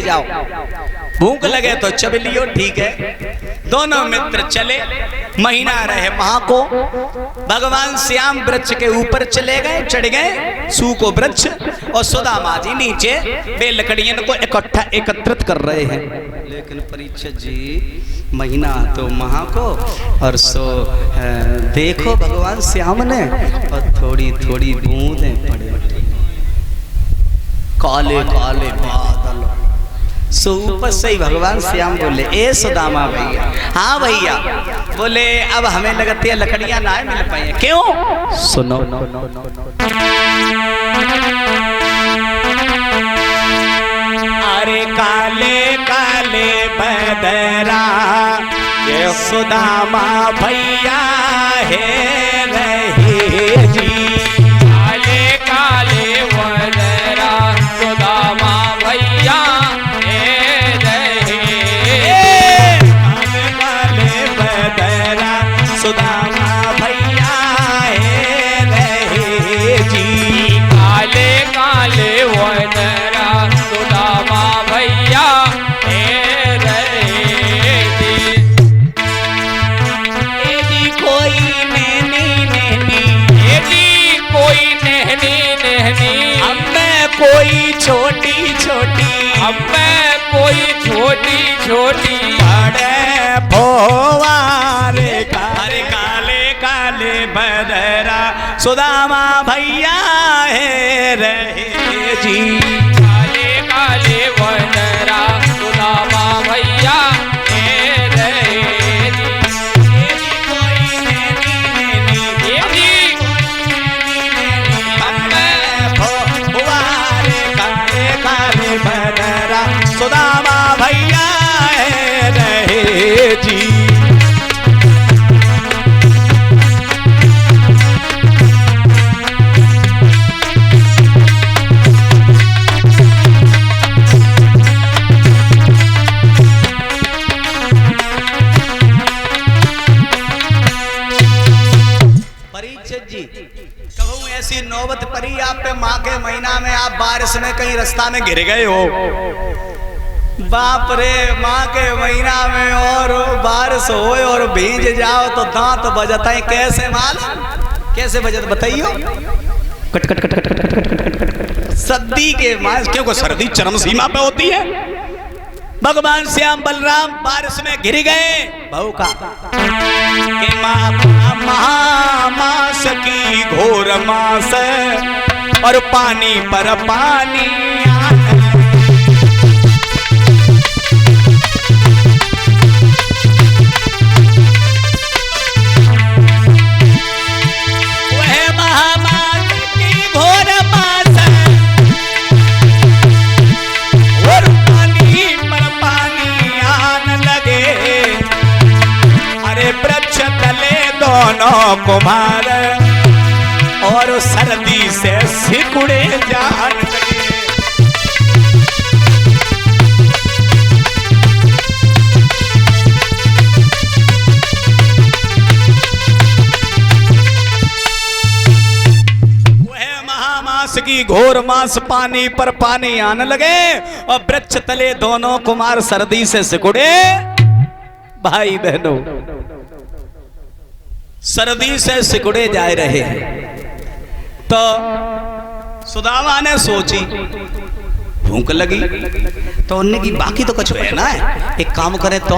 जाओ, भूख लगे तो चब लियो, ठीक है। दोनों मित्र चले, महीना रहे वहां को। भगवान श्याम वृक्ष के ऊपर चले गए, चढ़ गए सूखो वृक्ष, और सुदामा जी नीचे वे लकड़ियों को इकट्ठा एकत्रित कर रहे हैं। लेकिन परीक्षित जी महीना तो वहां को, और सो देखो भगवान श्याम ने, और थोड़ी थोड़ी बूंदें पड़े, काले काले बादल। सो ऊपर से ही भगवान श्याम बोले, ए सुदामा भैया, हाँ भैया, बोले अब हमें लगती है लकड़ियां ना मिल पाई, क्यों? सुनो, अरे काले काले बदरा ये सुदामा भैया है रहे जी, काले काले बदरा सुदामा भैया है रहे, काले काले बदरा सुदामा भैया है रहे जी, काले काले बदरा सुदामा भैया है रहे जी। एदी कोई नैनी नैनी, एदी कोई नहनी नहनी, अम्मे कोई छोटी छोटी, अम्मे कोई छोटी छोटी, बड़े भोवारे काले काले काले बदरा सुदामा भैया है रहे जी, काले काले बदरा सुदामा भैया है रहे जी। कोई नैनी नैनी, एदी अम्मे भोवारे काले काले बदरा सुदामा भैया है रहे जी। परीक्षित जी, कहूँ ऐसी नौबत परी आप पे, माँ के महीना में आप बारिश में कहीं रास्ता में गिर गए हो, बाप रे, माँ के महीना में और बारिश हो और भीज जाओ तो दांत बजता है, कैसे मालूम, कैसे बजत बताइयो? कट कट कट कट कट कट कट कट, सर्दी के मास, क्योंकि सर्दी चरम सीमा पे होती है। भगवान श्याम बलराम बारिश में घिर गए, बहू का कि महामास की घोर मास, और पानी पर पानी वह महामास की घोर मास, और पानी पर पानी आन लगे, अरे वृक्ष तले दोनों कुमार, और सर्दी से सिकुड़े जान लगे। वह महामास की घोर मास, पानी पर पानी आने लगे, और वृक्ष तले दोनों कुमार सर्दी से सिकुड़े। भाई बहनों, सर्दी से सिकुड़े जा रहे हैं, तो सुदामा ने सोची भूख लगी, तो उनने की बाकी तो कुछ है ना, एक काम करे तो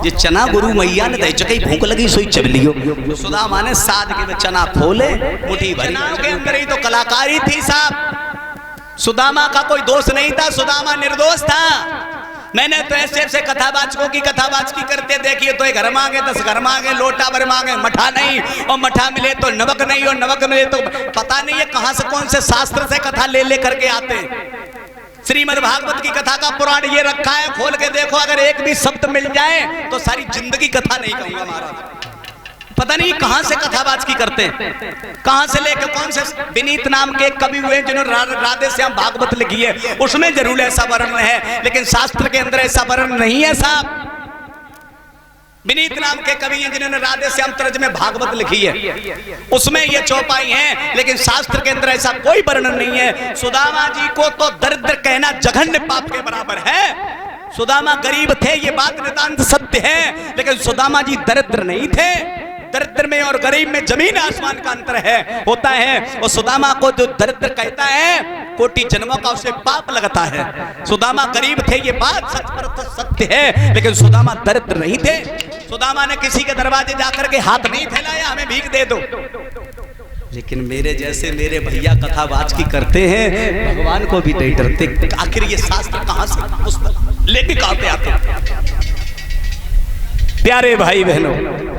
ये चना गुरु मैया ने दे चुकी, भूख लगी सोई चब लियो। सुदामा ने साध के चना खोले, मुट्ठी भरी, के अंदर ही तो कलाकारी थी साहब। सुदामा का कोई दोष नहीं था, सुदामा निर्दोष था। मैंने तो ऐसे कथावाचकों की कथावाचकी करते देखिए, तो घर मांगे 10 घर मांगे, लोटा भर मांगे, मठा नहीं, और मठा मिले तो नमक नहीं, और नमक मिले तो पता नहीं है कहां से कौन से शास्त्र से कथा ले ले करके आते हैं। श्रीमद् भागवत की कथा का पुराण ये रखा है, खोल के देखो, अगर एक भी शब्द मिल जाए तो सारी जिंदगी कथा नहीं कहूंगा महाराज। पता नहीं कहां से कथावाचकी करते हैं, कहां से लेकर कौन से विनीत नाम के कवि हुए जिन्होंने राधे श्याम भागवत लिखी है, उसमें जरूर ऐसा वर्णन है, लेकिन शास्त्र के अंदर ऐसा वर्णन नहीं है साहब। विनीत नाम के कवि हैं जिन्होंने राधे श्याम तरज में भागवत लिखी है, उसमें ये चौपाई है, लेकिन शास्त्र के अंदर ऐसा कोई वर्णन नहीं है। सुदामा जी को तो दरिद्र कहना जघन्य पाप के बराबर है। सुदामा गरीब थे, ये बात नितांत सत्य है, लेकिन सुदामा जी दरिद्र नहीं थे। दरिद्र में और गरीब में जमीन आसमान का अंतर है, होता है। और सुदामा को जो दरिद्र कहता है, कोटि जन्मों का उसे पाप लगता है। सुदामा गरीब थे, ये बात सच पर तो सत्य है, लेकिन सुदामा दरिद्र नहीं थे। सुदामा ने किसी के दरवाजे जाकर के हाथ नहीं फैलाया हमें भीख दे दो। लेकिन मेरे जैसे मेरे भैया कथावाच की करते हैं, भगवान को भी नहीं डरते। आखिर ये शास्त्र कहां से लेके कहते आते। प्यारे भाई बहनों,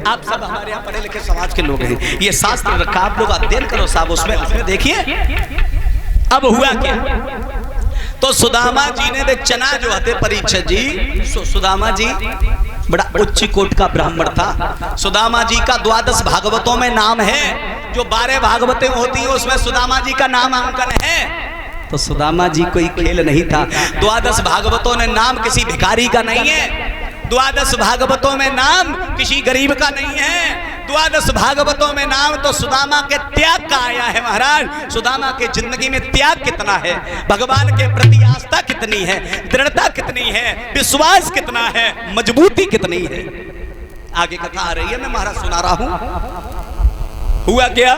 आप सब हमारे यहाँ पढ़े लिखे समाज के लोग हैं, ये शास्त्र रखा, आप लोग अध्ययन करो साहब, उसमें देखिए अब हुआ क्या। तो सुदामा जी ने वे चना जो हते परीक्षित जी, सुदामा जी बड़ा उच्च कोट का ब्राह्मण था। सुदामा जी का 12 भागवतों में नाम है, जो 12 भागवतें होती हैं उसमें सुदामा जी का नाम अंकन है। तो सुदामा जी कोई खेल नहीं था। 12 भागवतों ने नाम किसी भिखारी का नहीं है, 12 भागवतों में नाम किसी गरीब का नहीं है। 12 भागवतों में नाम तो सुदामा के त्याग का आया है। महाराज, सुदामा के जिंदगी में त्याग कितना है, भगवान के प्रति आस्था कितनी है, दृढ़ता कितनी है, विश्वास कितना है, मजबूती कितनी है। आगे कथा आ रही है, मैं महाराज सुना रहा हूं। हुआ क्या,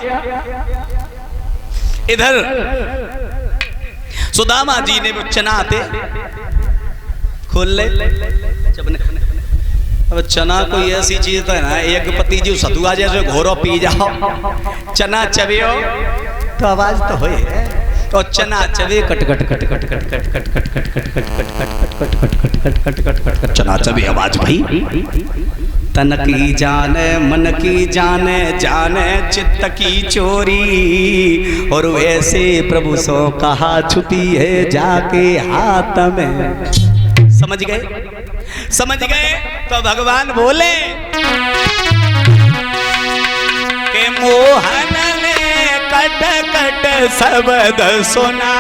इधर सुदामा जी ने वो चना आते खोल ले। अब चना कोई ऐसी चीज तो है ना, एक पति जी सतुआ जैसे घोरो पी जाओ, चना चबियो तो आवाज तो होए, तो चना चबे कट कट कट कट कट कट कट कट कट कट कट कट कट कट कट कट कट कट चना चबे आवाज भाई। तन की जाने मन की जाने, जाने चित्त की चोरी, और वैसे प्रभु सो कहा छुपी है जाके हाथ में। समझ गए, समझ गए। तो भगवान बोले कि मोहन ने कट कट शब्द सुना,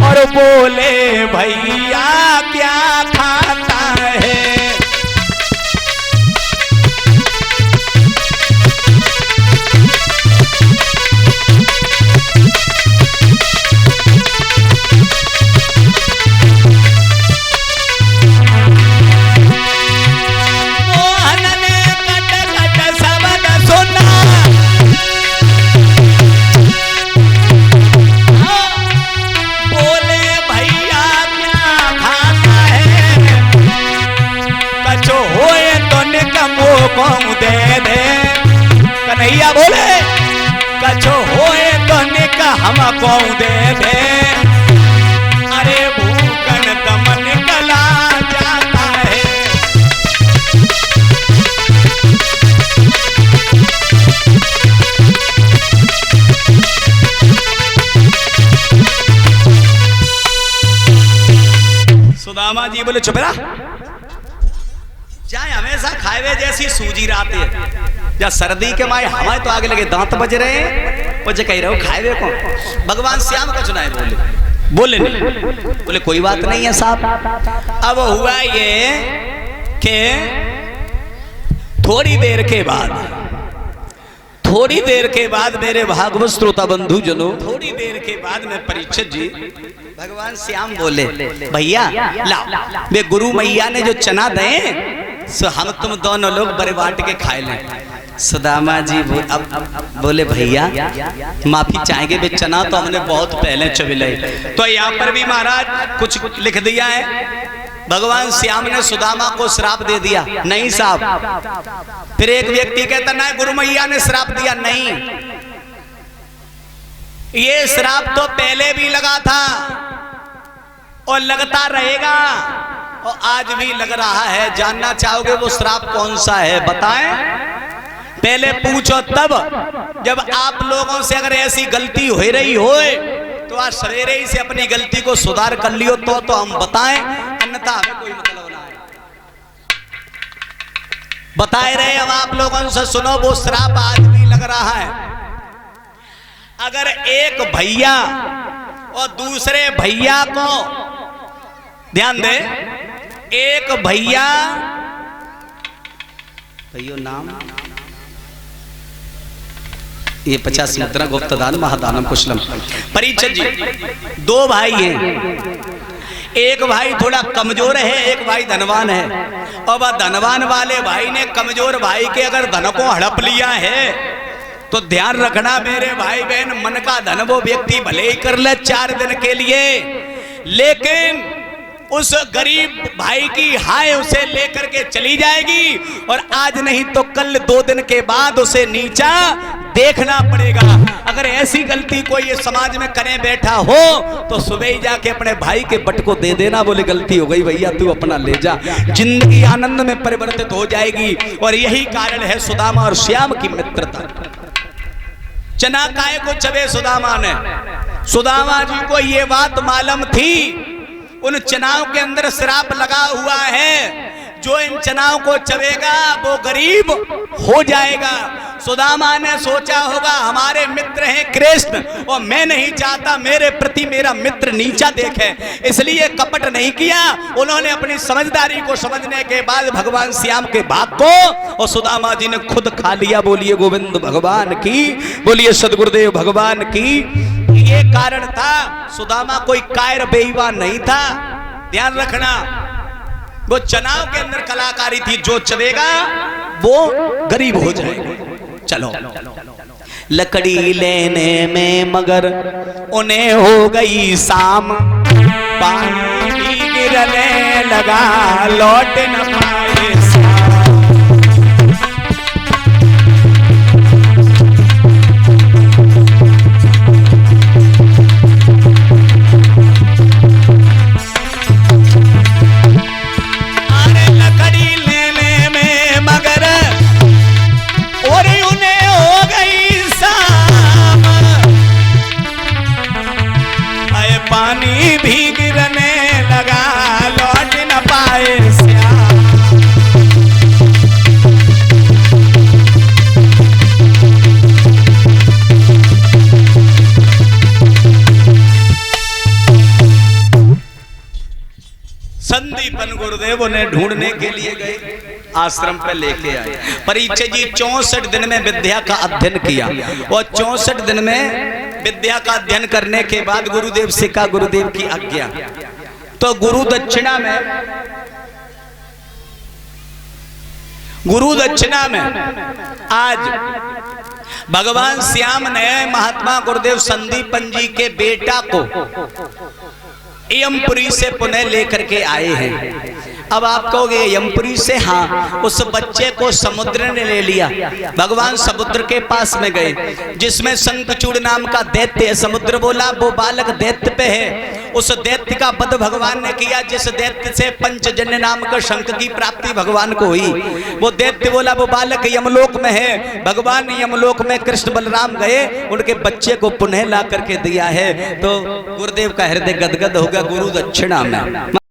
और बोले भैया क्या खाता है। दे दे कन्हैया बोले, कछो होए तो निका हमको दे दे। अरे भूखन दमन निकला जाता है। सुदामा जी बोले चुप रहा, चाहे हमेशा खाए जैसी सूजी राते, या सर्दी के माए हमारे तो आगे लगे दांत बज रहे हैं, वो जो कह रहे हो खाए कौन। भगवान श्याम का चुनाव बोले, बोले नहीं, बोले कोई बात नहीं है साहब। अब हुआ ये कि थोड़ी देर के बाद मेरे भागवत श्रोता बंधु जनों, थोड़ी देर के बाद में परीक्षित जी भगवान श्याम बोले, भैया लाओ वे गुरु मैया ने जो चना दे, सो हम तुम दोनों लोग बड़े बांट के खाए लें। सुदामा जी अब बोले भैया माफी चाहेंगे, वे चना तो हमने बहुत पहले चबिले। तो यहाँ पर भी महाराज कुछ लिख दिया है, भगवान श्याम ने सुदामा को श्राप दे दिया। नहीं साहब, फिर एक व्यक्ति कहता ना गुरु मैया ने श्राप दिया, नहीं, ये श्राप तो पहले भी लगा था और लगता रहेगा, और आज भी लग रहा है। जानना चाहोगे वो श्राप कौन सा है, बताएं? पहले पूछो तब, जब आप लोगों से अगर ऐसी गलती हो रही हो तो आज सवेरे ही से अपनी गलती को सुधार कर लियो तो हम बताएं, अन्यथा हमें कोई मतलब ना है। बताए रहे हम आप लोगों से, सुनो वो श्राप आज भी लग रहा है। अगर एक भैया और दूसरे भैया को, ध्यान दे, एक भैया कहियो नाम। ये 50 मुद्रा गुप्त दान महादानम कुशलम। परीक्षित जी 2 भाई हैं, एक भाई थोड़ा कमजोर है, एक भाई धनवान है। और वह धनवान वाले भाई ने कमजोर भाई के अगर धन को हड़प लिया है तो ध्यान रखना मेरे भाई बहन, मन का धन वो व्यक्ति भले ही कर ले 4 दिन के लिए, लेकिन उस गरीब भाई की हाय उसे लेकर के चली जाएगी और आज नहीं तो कल 2 दिन के बाद उसे नीचा देखना पड़ेगा। अगर ऐसी गलती कोई ये समाज में करे बैठा हो तो सुबह ही जाके अपने भाई के बट को दे देना, बोले गलती हो गई भैया तू अपना ले जा, जिंदगी आनंद में परिवर्तित हो जाएगी। और यही कारण है सुदामा और श्याम की मित्रता। चना काय को चबे सुदामा ने, सुदामा जी को ये बात मालूम थी उन चनाओं के अंदर श्राप लगा हुआ है, जो इन चनाओं को चबेगा वो गरीब हो जाएगा। सुदामा ने सोचा होगा हमारे मित्र हैं कृष्ण और मैं नहीं चाहता मेरे प्रति मेरा मित्र नीचा देखे, इसलिए कपट नहीं किया। उन्होंने अपनी समझदारी को समझने के बाद भगवान श्याम के भाग को और सुदामा जी ने खुद खा लिया। बोलिए गोविंद भगवान की, बोलिए सदगुरुदेव भगवान की। ये कारण था, सुदामा कोई कायर बेईमान नहीं था। ध्यान रखना, वो चनाव के अंदर कलाकारी थी, जो चलेगा वो गरीब हो जाएगा। चलो लकड़ी लेने में मगर उन्हें हो गई शाम, पानी गिरने लगा लौट न पाए श्याम। पानी भी गिरने लगा लौट न पाए श्याम। संदीपन गुरुदेव उन्हें ढूंढने के लिए गए, आश्रम पे लेके आए। परीक्षित जी 64 दिन में विद्या का अध्ययन किया और 64 दिन में विद्या का अध्ययन करने के बाद गुरुदेव से कहा गुरुदेव की आज्ञा, तो गुरु दक्षिणा में आज भगवान श्याम ने महात्मा गुरुदेव संदीपन जी के बेटा को यमपुरी से पुनः लेकर के आए हैं। अब आप कहोगे यमपुरी से, हाँ, उस बच्चे को समुद्र ने ले लिया। भगवान समुद्र के पास में गए जिसमें शंखचूड़ नाम का दैत्य है। समुद्र बोला वो बालक दैत्य पे है, उस दैत्य का वध भगवान ने किया जिस दैत्य से पंचजन्य नाम का शंख की प्राप्ति भगवान को हुई। वो दैत्य बोला वो बालक यमलोक में है। भगवान यमलोक में कृष्ण बलराम गए, उनके बच्चे को पुनः ला करके दिया है। तो गुरुदेव का हृदय गदगद होगा गुरु दक्षिणा में।